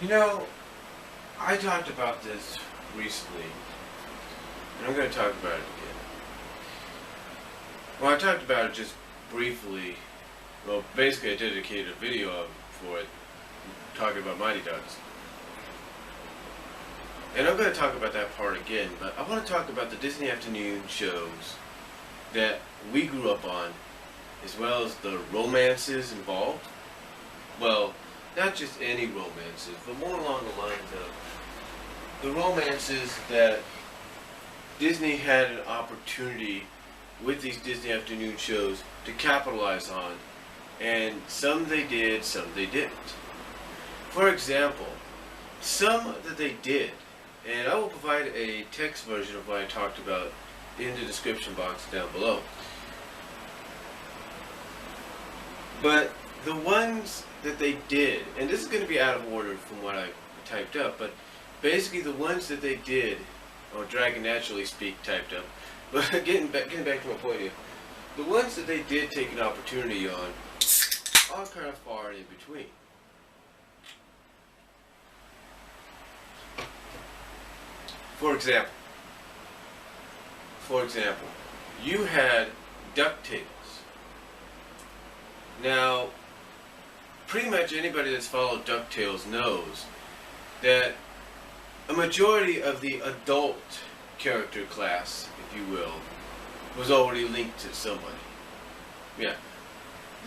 You know, I talked about this recently, and I'm going to talk about it again. Well, I talked about it just briefly. Well, basically I dedicated a video for it, talking about Mighty Ducks. And I'm going to talk about that part again, but I want to talk about the Disney afternoon shows that we grew up on, as well as the romances involved. Well, not just any romances, but more along the lines of the romances that Disney had an opportunity with these Disney afternoon shows to capitalize on, and some they did, some they didn't. For example, some that they did, and I will provide a text version of what I talked about in the description box down below. But the ones that they did, and this is going to be out of order from what I typed up, but basically the ones that they did, or Dragon Naturally Speak typed up, but getting back to my point here, the ones that they did take an opportunity on are kind of far in between. For example, you had DuckTales. Now, pretty much anybody that's followed DuckTales knows that a majority of the adult character class, if you will, was already linked to somebody. Yeah.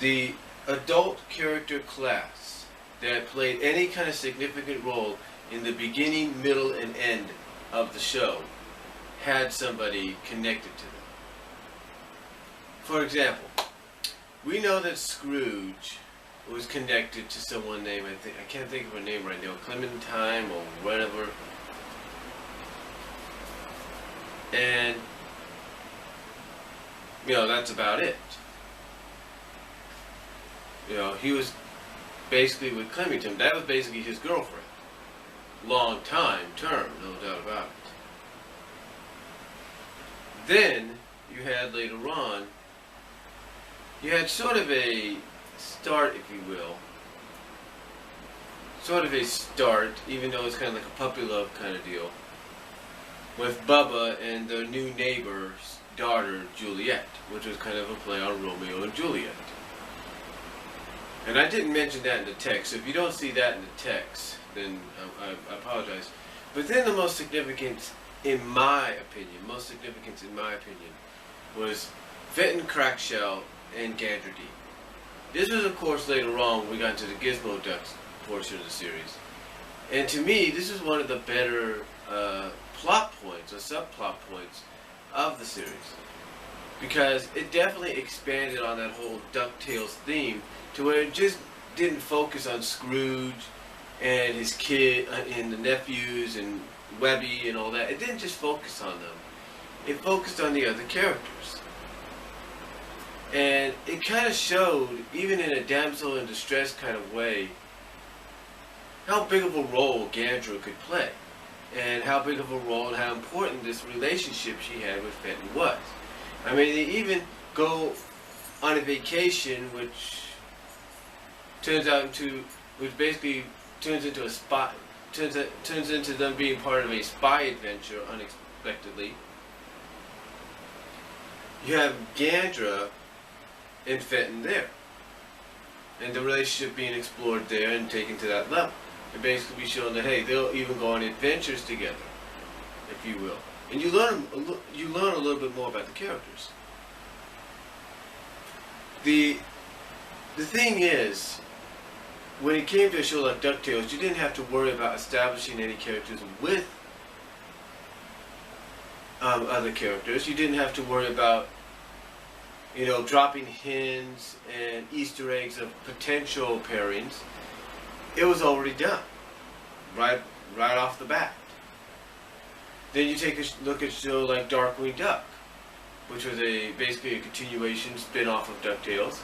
The adult character class that played any kind of significant role in the beginning, middle, and end of the show had somebody connected to them. For example, we know that Scrooge was connected to someone named, I can't think of her name right now, Clementine or whatever. And, that's about it. He was basically with Clementine. That was basically his girlfriend. Long time, term, no doubt about it. Then, you had later on, you had sort of a start, if you will. Sort of a start, even though it's kind of like a puppy love kind of deal, with Bubba and their new neighbor's daughter, Juliet, which was kind of a play on Romeo and Juliet. And I didn't mention that in the text, so if you don't see that in the text, then I apologize. But then the most significance, in my opinion, was Fenton Crackshell and Gandrody. This was, of course, later on when we got into the Gizmo Ducks portion of the series. And to me, this is one of the better plot points, or subplot points, of the series. Because it definitely expanded on that whole DuckTales theme to where it just didn't focus on Scrooge and his kid, and the nephews, and Webby, and all that. It didn't just focus on them. It focused on the other characters. And it kind of showed, even in a damsel in distress kind of way, how big of a role Gandra could play. And how big of a role and how important this relationship she had with Fenton was. I mean, they even go on a vacation, which basically turns into them being part of a spy adventure unexpectedly. You have Gandra and Fenton there, and the relationship being explored there and taken to that level. And basically be shown that, hey, they'll even go on adventures together, if you will. And you learn a little bit more about the characters. The thing is, when it came to a show like DuckTales, you didn't have to worry about establishing any characters with other characters. You didn't have to worry about, dropping hints and Easter eggs of potential pairings. It was already done, right off the bat. Then you take a look at a show like Darkwing Duck, which was basically a continuation spin-off of DuckTales.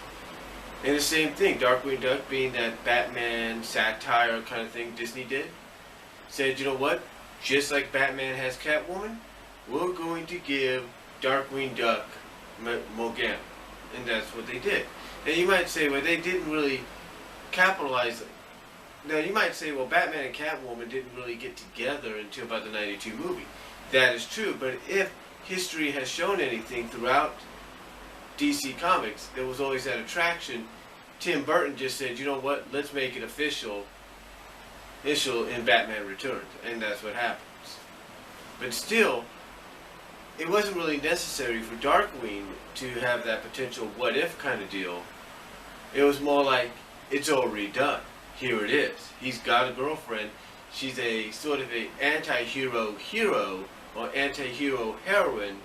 And the same thing, Darkwing Duck being that Batman satire kind of thing Disney did, said, you know what, just like Batman has Catwoman, we're going to give Darkwing Duck Morgana. And that's what they did. And you might say, well, they didn't really capitalize Now you might say, well, Batman and Catwoman didn't really get together until about the '92 movie. That is true, but if history has shown anything throughout DC Comics, there was always that attraction. Tim Burton just said, you know what, let's make it official in Batman Returns, and that's what happens. But still, it wasn't really necessary for Darkwing to have that potential what if kind of deal. It was more like, it's already done. Here it is. He's got a girlfriend. She's a sort of a anti-hero hero or anti-hero heroine,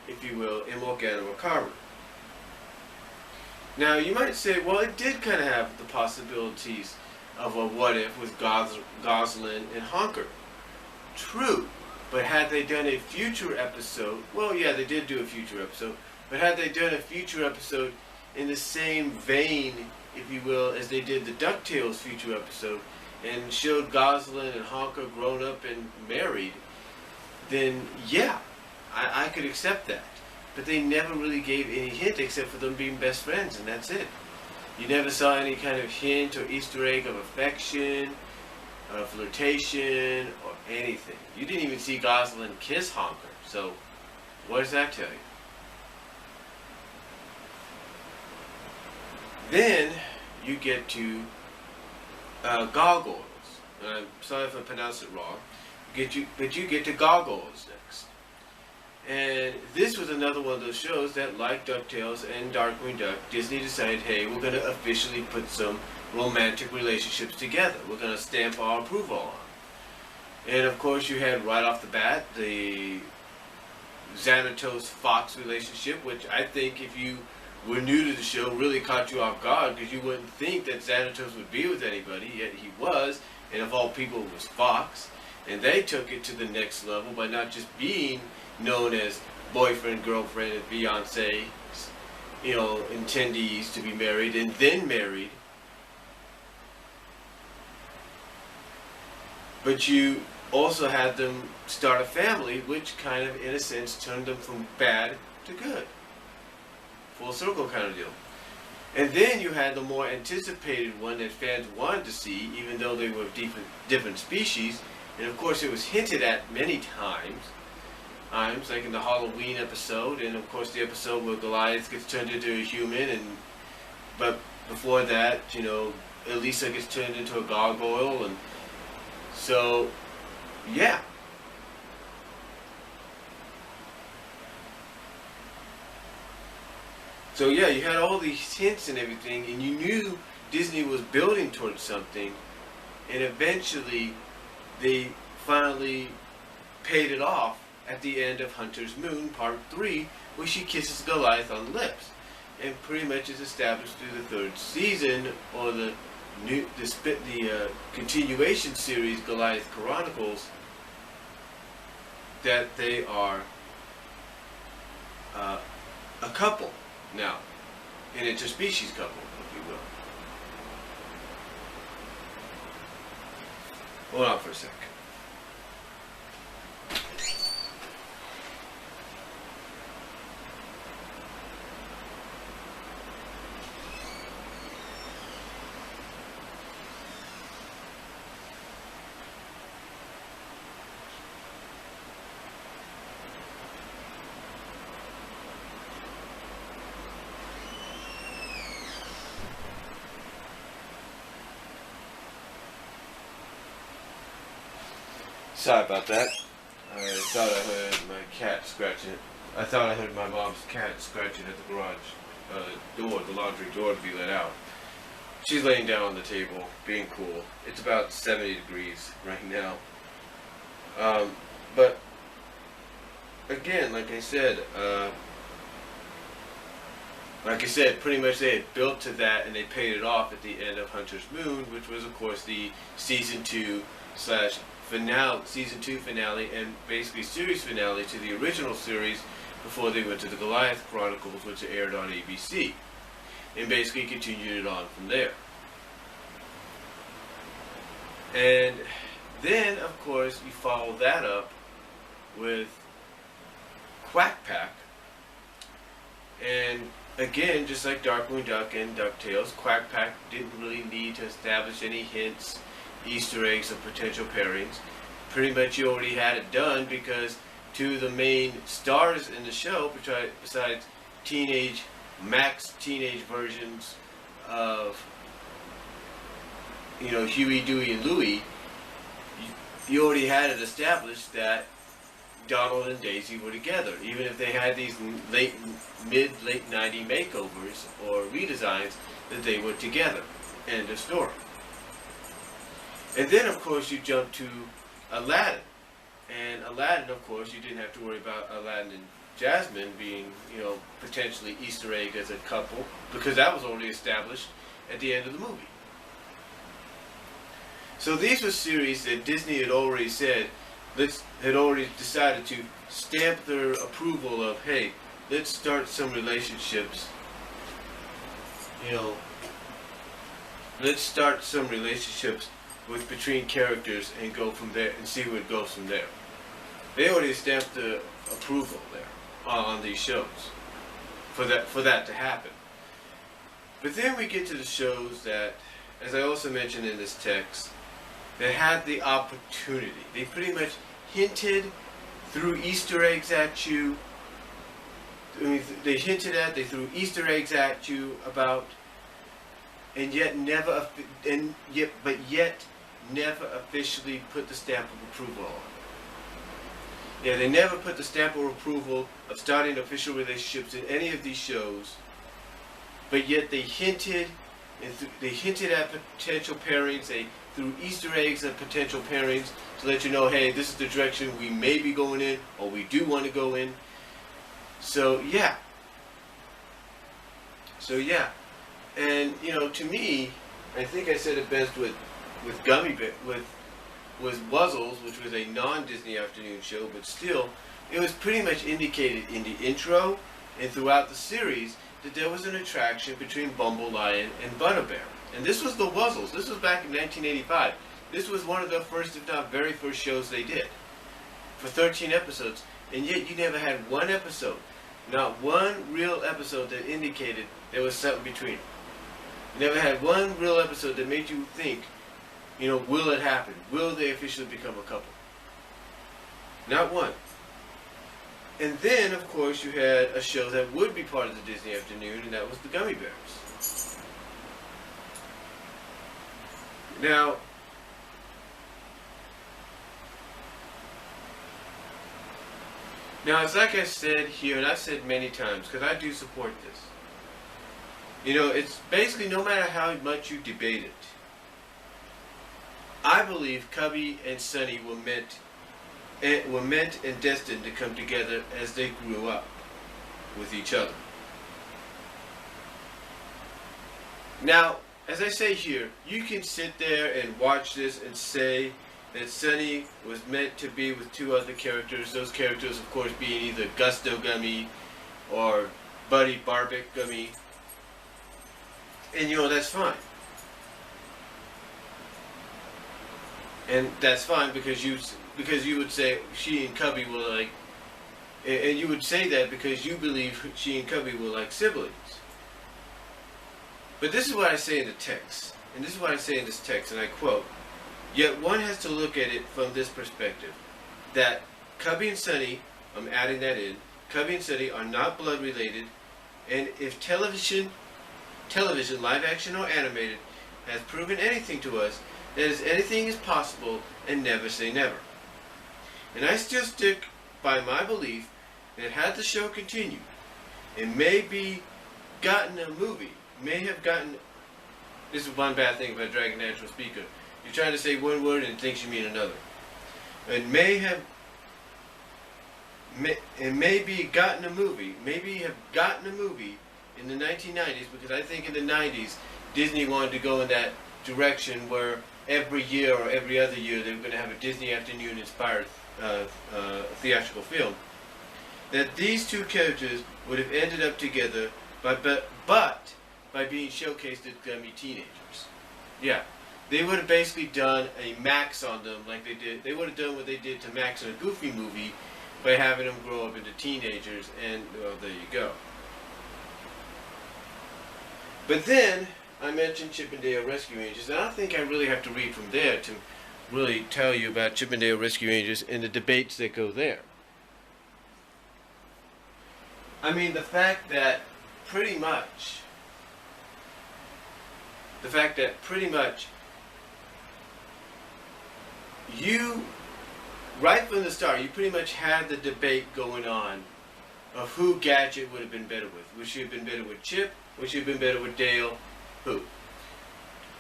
if you will, in Morgana McCarver. Now you might say, well, it did kind of have the possibilities of a what if with Gosling and Honker. True, but had they done a future episode, well, yeah, they did do a future episode, but had they done a future episode in the same vein, if you will, as they did the DuckTales future episode, and showed Gosling and Honker grown up and married, then yeah, I could accept that. But they never really gave any hint except for them being best friends, and that's it. You never saw any kind of hint or Easter egg of affection, flirtation, or anything. You didn't even see Gosling kiss Honker, so what does that tell you? Then you get to Gargoyles. I'm sorry if I pronounced it wrong. But you get to Gargoyles next. And this was another one of those shows that, like DuckTales and Darkwing Duck, Disney decided, hey, we're going to officially put some romantic relationships together. We're going to stamp our approval on. And of course you had right off the bat the Xanatos-Fox relationship, which I think if you were new to the show really caught you off guard, because you wouldn't think that Xanatos would be with anybody, yet he was, and of all people it was Fox. And they took it to the next level by not just being known as boyfriend, girlfriend, and fiancé, intendees to be married and then married. But you also had them start a family, which kind of, in a sense, turned them from bad to good. Full circle kind of deal. And then you had the more anticipated one that fans wanted to see, even though they were different species. And of course it was hinted at many times, like in the Halloween episode, and of course the episode where Goliath gets turned into a human, but before that, Elisa gets turned into a gargoyle, and so, yeah. So yeah, you had all these hints and everything, and you knew Disney was building towards something, and eventually they finally paid it off at the end of Hunter's Moon Part 3, where she kisses Goliath on the lips, and pretty much is established through the third season, or the continuation series Goliath Chronicles, that they are a couple now, an interspecies couple, if you will. Hold on for a second. Sorry about that. I thought I heard my cat scratching it. I thought I heard my mom's cat scratching at the garage door, the laundry door to be let out. She's laying down on the table, being cool. It's about 70 degrees right now. But again, like I said, pretty much they had built to that, and they paid it off at the end of Hunter's Moon, which was, of course, the season 2 finale, and basically series finale to the original series before they went to the Goliath Chronicles, which aired on ABC, and basically continued it on from there. And then, of course, you follow that up with Quack Pack, and again, just like Darkwing Duck and DuckTales, Quack Pack didn't really need to establish any hints, Easter eggs, or potential pairings. Pretty much you already had it done because two of the main stars in the show, besides teenage versions of, Huey, Dewey, and Louie, you already had it established that Donald and Daisy were together, even if they had these late 90 makeovers or redesigns, that they were together. End of story. And then, of course, you jump to Aladdin. And Aladdin, of course, you didn't have to worry about Aladdin and Jasmine being, potentially Easter egg as a couple, because that was already established at the end of the movie. So these were series that Disney had already decided to stamp their approval of, hey, let's start some relationships, let's start some relationships between characters and go from there and see where it goes from there. They already stamped the approval there on these shows for that to happen. But then we get to the shows that, as I also mentioned in this text, that had the opportunity. They pretty much hinted threw Easter eggs at you. They threw Easter eggs at you about, and yet never officially put the stamp of approval on it. Yeah, they never put the stamp of approval of starting official relationships in any of these shows, but yet they hinted at potential pairings. They threw Easter eggs at potential pairings to let you know, hey, this is the direction we may be going in, or we do want to go in. So yeah. And to me, I think I said it best with Wuzzles, which was a non-Disney afternoon show, but still, it was pretty much indicated in the intro and throughout the series that there was an attraction between Bumble Lion and Butter Bear. And this was the Wuzzles. This was back in 1985. This was one of the first, if not very first, shows they did for 13 episodes. And yet you never had one episode, not one real episode that indicated there was something between them. You never had one real episode that made you think, will it happen? Will they officially become a couple? Not one. And then, of course, you had a show that would be part of the Disney afternoon, and that was the Gummy Bears. Now, it's like I said here, and I've said many times, because I do support this. It's basically no matter how much you debate it, I believe Cubby and Sunny were meant and destined to come together as they grew up with each other. Now, as I say here, you can sit there and watch this and say that Sunny was meant to be with two other characters. Those characters, of course, being either Gusto Gummy or Buddy Barbic Gummy. And that's fine. And that's fine because you would say she and Cubby were like, and you would say that because you believe she and Cubby were like siblings. But this is what I say in the text, and this is what I say in this text, and I quote, "Yet one has to look at it from this perspective, that Cubby and Sunny, I'm adding that in, Cubby and Sunny are not blood related, and if television, live action or animated, has proven anything to us, that is, anything is possible, and never say never. And I still stick by my belief that had the show continued, it may have gotten, this is one bad thing about Dragon Natural Speaker, you're trying to say one word and it thinks you mean another. It may have gotten a movie in the 1990s, because I think in the 90s Disney wanted to go in that direction where every year or every other year they were going to have a Disney afternoon inspired theatrical film, that these two characters would have ended up together by being showcased as gummy teenagers. Yeah, they would have basically done a Max on them like they did. They would have done what they did to Max in a Goofy movie by having them grow up into teenagers, and well, there you go. But then I mentioned Chip and Dale Rescue Rangers, and I don't think I really have to read from there to really tell you about Chip and Dale Rescue Rangers and the debates that go there. I mean, the fact that pretty much you, right from the start, you pretty much had the debate going on of who Gadget would have been better with. Would she have been better with Chip? Would she have been better with Dale? Who?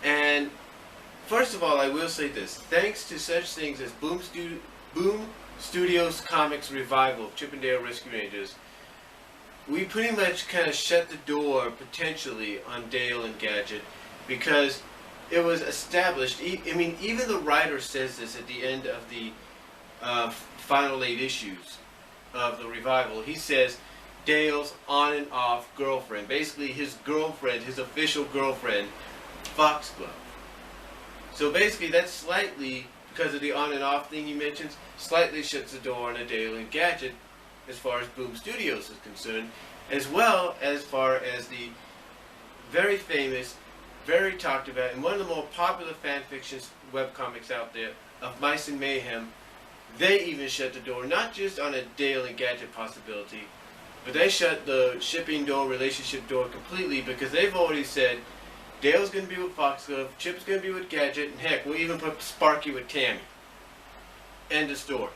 And first of all, I will say this. Thanks to such things as Boom Studios Comics revival of Chip and Dale Rescue Rangers, we pretty much kind of shut the door, potentially, on Dale and Gadget, because it was established. I mean, even the writer says this at the end of the final 8 issues of the revival. He says Dale's on and off girlfriend, basically his girlfriend, his official girlfriend, Foxglove. So basically that's slightly, because of the on and off thing he mentions, slightly shuts the door on a Dale and Gadget as far as Boom Studios is concerned, as well as far as the very famous, very talked about, and one of the more popular fan fictions webcomics out there of Mice and Mayhem. They even shut the door, not just on a Dale and Gadget possibility, but they shut the shipping door, relationship door completely, because they've already said Dale's going to be with Foxglove, Chip's going to be with Gadget, and heck, we'll even put Sparky with Tammy. End of story.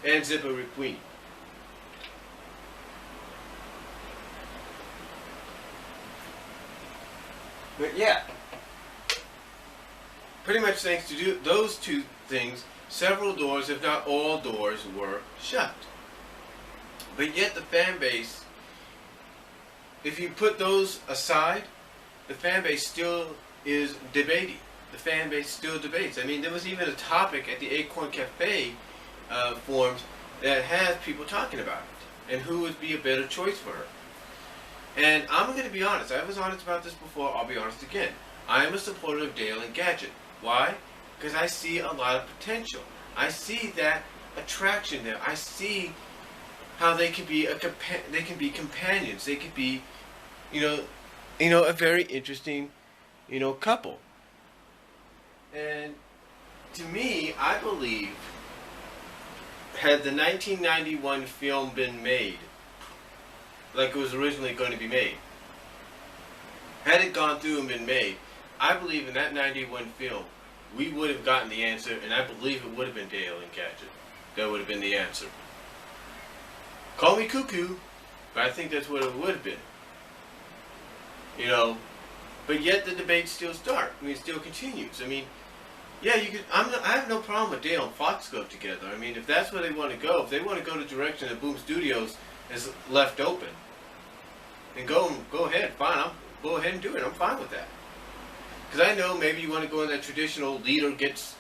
And Zipper with Queen. But yeah, pretty much thanks to those two things, several doors, if not all doors, were shut. But yet the fan base, if you put those aside, the fan base still is debating. The fan base still debates. I mean, there was even a topic at the Acorn Cafe forums that has people talking about it, and who would be a better choice for her. And I'm going to be honest. I was honest about this before. I'll be honest again. I am a supporter of Dale and Gadget. Why? Because I see a lot of potential. I see that attraction there. I see how they can be companions. They could be, a very interesting, couple. And to me, I believe, had the 1991 film been made like it was originally going to be made, had it gone through and been made, I believe in that 91 film, we would have gotten the answer, and I believe it would have been Dale and Gadget. That would have been the answer. Call me cuckoo, but I think that's what it would have been. But yet the debate still starts. I mean, it still continues. I mean, yeah, you could. I have no problem with Dale and Foxglove together. I mean, if that's where they want to go, if they want to go the direction that Boom Studios has left open, then go ahead. Fine, go ahead and do it. I'm fine with that. Because I know maybe you want to go in that traditional leader gets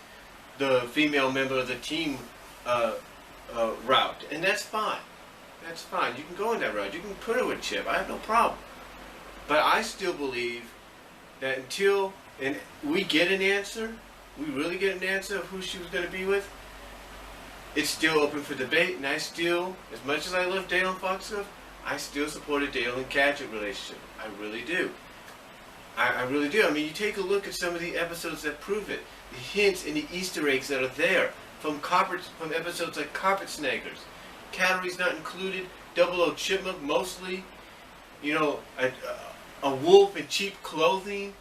the female member of the team route, and that's fine. That's fine. You can go in that route. You can put her with Chip. I have no problem. But I still believe that until we get an answer, we really get an answer of who she was going to be with, it's still open for debate, and I still, as much as I love Dale and Foxglove, I still support a Dale and Gadget relationship. I really do. I really do. I mean, you take a look at some of the episodes that prove it. The hints and the Easter eggs that are there from episodes like Carpet Snaggers, Calories Not Included, Double O Chipmunk, mostly, a wolf in cheap clothing.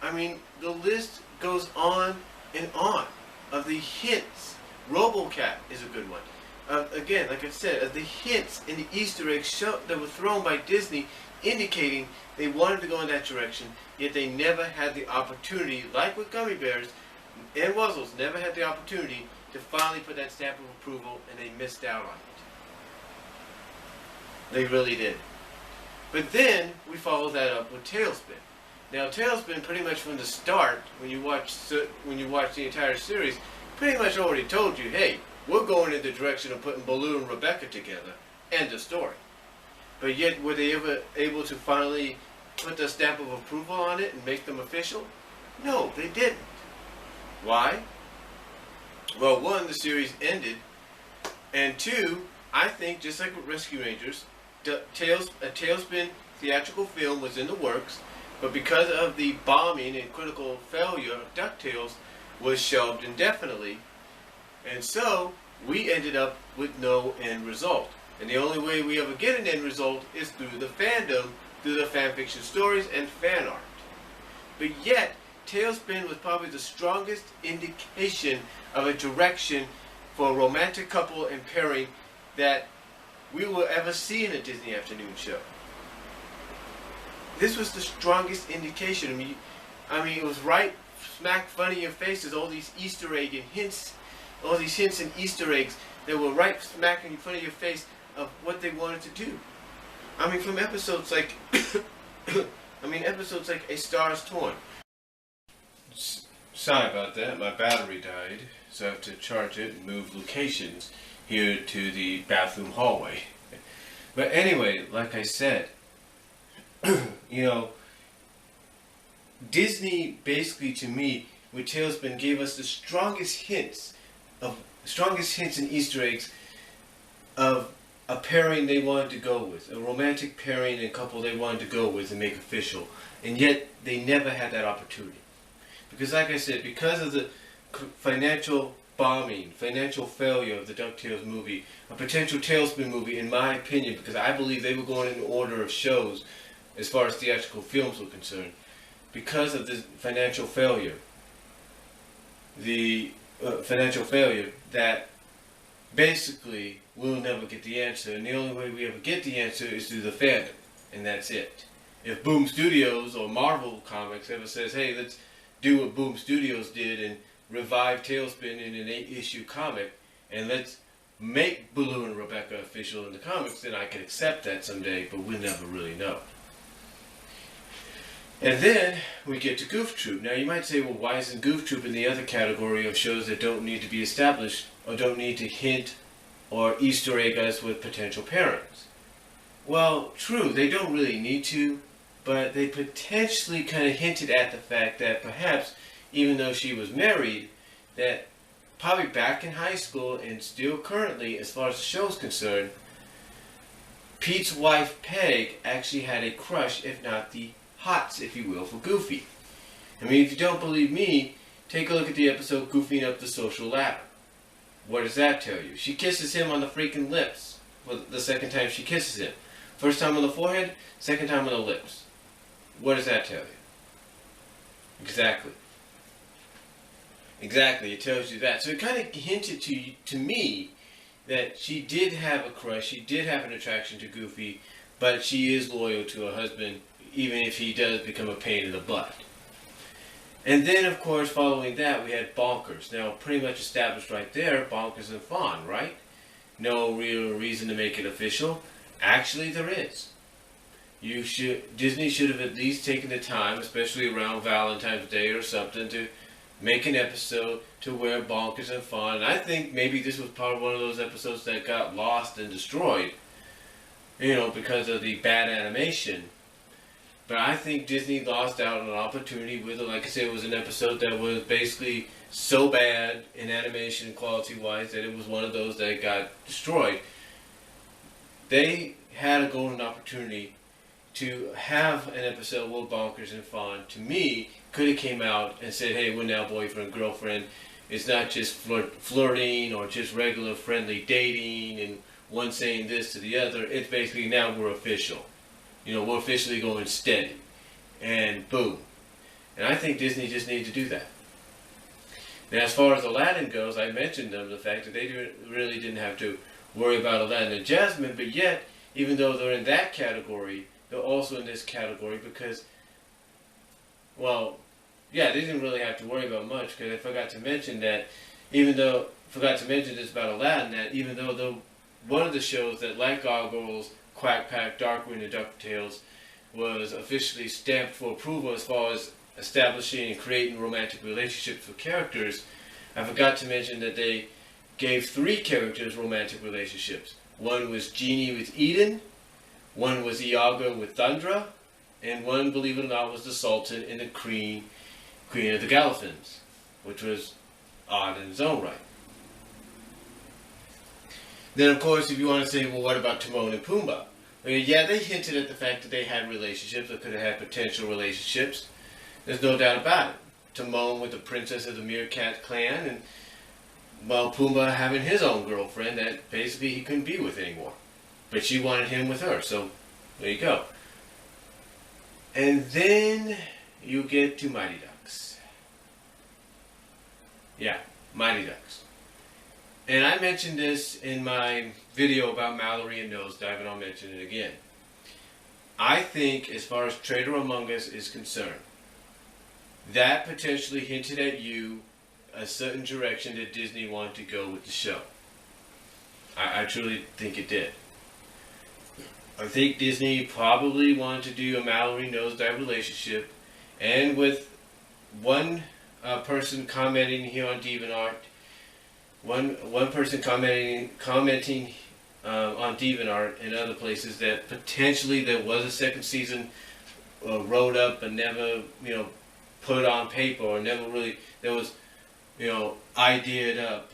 I mean, the list goes on and on of the hints. RoboCat is a good one. Again, like I said, of the hints and the Easter eggs that were thrown by Disney, indicating they wanted to go in that direction, yet they never had the opportunity, like with Gummy Bears and Wuzzles, never had the opportunity to finally put that stamp of approval, and they missed out on it. They really did. But then we follow that up with Tailspin. Now, Tailspin, pretty much from the start, when you watch the entire series, pretty much already told you, hey, we're going in the direction of putting Baloo and Rebecca together. End of story. But yet, were they ever able to finally put the stamp of approval on it and make them official? No, they didn't. Why? Well, one, the series ended, and two, I think, just like with Rescue Rangers, Tailspin theatrical film was in the works, but because of the bombing and critical failure of DuckTales, was shelved indefinitely. And so, we ended up with no end result. And the only way we ever get an end result is through the fandom, through the fanfiction stories and fan art. But yet, Tailspin was probably the strongest indication of a direction for a romantic couple and pairing that we will ever see in a Disney afternoon show. This was the strongest indication. I mean, it was right smack front of your faces, all these Easter egg and hints, all these hints and Easter eggs that were right smack in front of your face of what they wanted to do. I mean, from episodes like, episodes like A Star Is Torn. Sorry about that, my battery died, so I have to charge it and move locations here to the bathroom hallway. But anyway, like I said, Disney basically, to me, with Tailspin, gave us the strongest hints and Easter eggs of a pairing they wanted to go with, a romantic pairing and couple they wanted to go with and make official, and yet they never had that opportunity. Because like I said, because of the financial bombing, financial failure of the DuckTales movie, a potential Tailspin movie, in my opinion, because I believe they were going in order of shows as far as theatrical films were concerned, because of this financial failure, that basically we'll never get the answer, and the only way we ever get the answer is through the fandom, and that's it. If Boom Studios or Marvel Comics ever says, hey, let's do what Boom Studios did and revive Tailspin in an 8-issue comic, and let's make Baloo and Rebecca official in the comics, then I could accept that someday, but we'll never really know. And then we get to Goof Troop. Now you might say, well, why isn't Goof Troop in the other category of shows that don't need to be established or don't need to hint or Easter egg us with potential pairings? Well, true, they don't really need to, but they potentially kind of hinted at the fact that perhaps, even though she was married, that probably back in high school and still currently, as far as the show's concerned, Pete's wife Peg actually had a crush, if not the hots, if you will, for Goofy. I mean, if you don't believe me, take a look at the episode Goofing Up the Social Ladder. What does that tell you? She kisses him on the freaking lips. Well, the second time she kisses him. First time on the forehead, second time on the lips. What does that tell you? Exactly. Exactly, it tells you that. So it kind of hinted to me that she did have a crush, she did have an attraction to Goofy, but she is loyal to her husband, even if he does become a pain in the butt. And then, of course, following that, we had Bonkers. Now, pretty much established right there, Bonkers and Fawn, right? No real reason to make it official. Actually, there is. Disney should have at least taken the time, especially around Valentine's Day or something, to make an episode to where Bonkers and Fawn, and I think maybe this was part of one of those episodes that got lost and destroyed, because of the bad animation. But I think Disney lost out on an opportunity with it. Like I said, it was an episode that was basically so bad in animation quality-wise that it was one of those that got destroyed. They had a golden opportunity to have an episode with Bonkers and Fawn. To me, could have came out and said, hey, we're now boyfriend, girlfriend. It's not just flirting or just regular friendly dating and one saying this to the other. It's basically now we're official. We're officially going steady. And boom. And I think Disney just needed to do that. Now, as far as Aladdin goes, I mentioned the fact that they really didn't have to worry about Aladdin and Jasmine, but yet, even though they're in that category, they're also in this category because, they didn't really have to worry about much, because I forgot to mention this about Aladdin, that even though one of the shows that, like Gargoyles, Quack Pack, Darkwing, and DuckTales, was officially stamped for approval as far as establishing and creating romantic relationships with characters, I forgot to mention that they gave 3 characters romantic relationships. One was Genie with Eden, one was Iago with Thundra, and one, believe it or not, was the Sultan and the Queen of the Gallifins, which was odd in its own right. Then, of course, if you want to say, well, what about Timon and Pumbaa? I mean, yeah, they hinted at the fact that they had relationships or could have had potential relationships. There's no doubt about it. Timon with the princess of the Meerkat clan, and well, Pumbaa having his own girlfriend that basically he couldn't be with anymore. But she wanted him with her, so there you go. And then you get to Mighty Ducks. Yeah, Mighty Ducks. And I mentioned this in my video about Mallory and Nosedive, and I'll mention it again. I think, as far as Traitor Among Us is concerned, that potentially hinted at you a certain direction that Disney wanted to go with the show. I truly think it did. I think Disney probably wanted to do a Mallory Nosedive relationship, and with one person commenting here on DeviantArt, one person commenting on DeviantArt and other places that potentially there was a second season wrote up but never put on paper, or never really there was ideaed up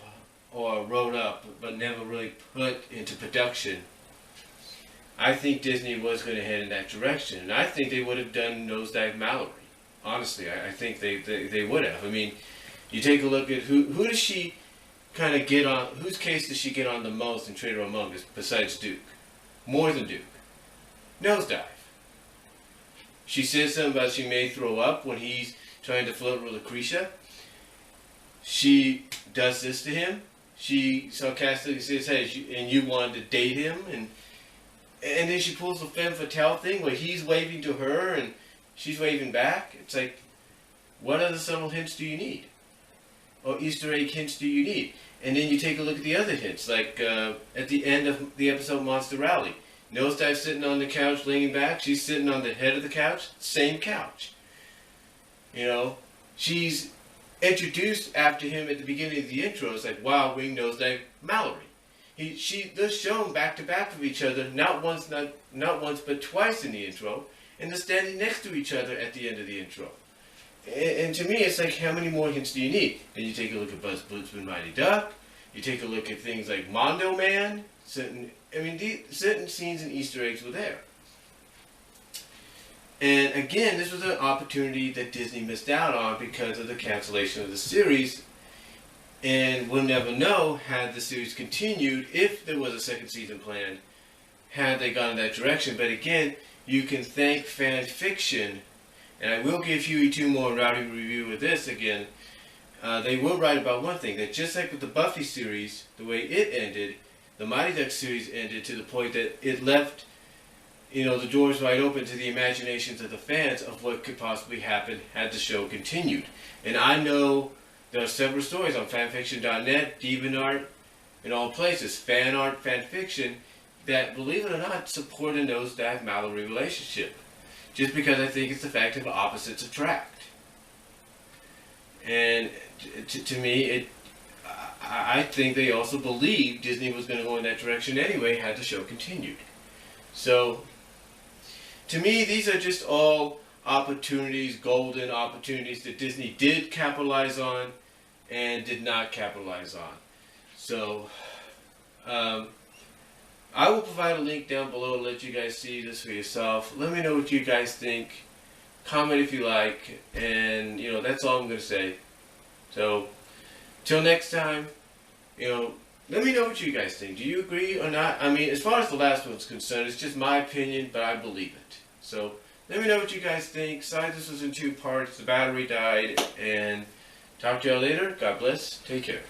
or wrote up but never really put into production. I think Disney was going to head in that direction, and I think they would have done Nosedive Mallory. Honestly, I think they would have. I mean, you take a look at who does she kind of get on, whose case does she get on the most in Traitor Among Us besides Duke? More than Duke. Nosedive. She says something about she may throw up when he's trying to flirt with Lucretia. She does this to him. She sarcastically says, hey, and you wanted to date him, and then she pulls the femme fatale thing where he's waving to her and she's waving back. It's like, what other subtle hints do you need? Or Easter egg hints do you need? And then you take a look at the other hints, like at the end of the episode Monster Rally. Nosedive sitting on the couch, leaning back. She's sitting on the head of the couch. Same couch. She's introduced after him at the beginning of the intro. It's like, wow, Wing Nosedive Mallory. They're shown back to back with each other, not once but twice in the intro, and they're standing next to each other at the end of the intro. And to me, it's like, how many more hints do you need? Then you take a look at Buzz Blitzman Mighty Duck. You take a look at things like Mondo Man. Certain scenes and Easter eggs were there. And again, this was an opportunity that Disney missed out on because of the cancellation of the series. And we'll never know, had the series continued, if there was a second season planned, had they gone in that direction. But again, you can thank fan fiction, and I will give Huey 2 more rowdy review with this again. They will write about one thing, that just like with the Buffy series, the way it ended, the Mighty Ducks series ended to the point that it left the doors wide open to the imaginations of the fans of what could possibly happen had the show continued. And I know there are several stories on fanfiction.net, DeviantArt, in all places, fan art, fan fiction, that, believe it or not, support a Nosedive Mallory relationship. Just because I think it's the fact of opposites attract. And to me, I think they also believed Disney was going to go in that direction anyway, had the show continued. So, to me, these are just all opportunities, golden opportunities that Disney did capitalize on and did not capitalize on. So, I will provide a link down below to let you guys see this for yourself. Let me know what you guys think. Comment if you like. And, that's all I'm going to say. So, till next time, let me know what you guys think. Do you agree or not? I mean, as far as the last one's concerned, it's just my opinion, but I believe it. So, let me know what you guys think. Sorry this was in 2 parts. The battery died. And talk to y'all later. God bless. Take care.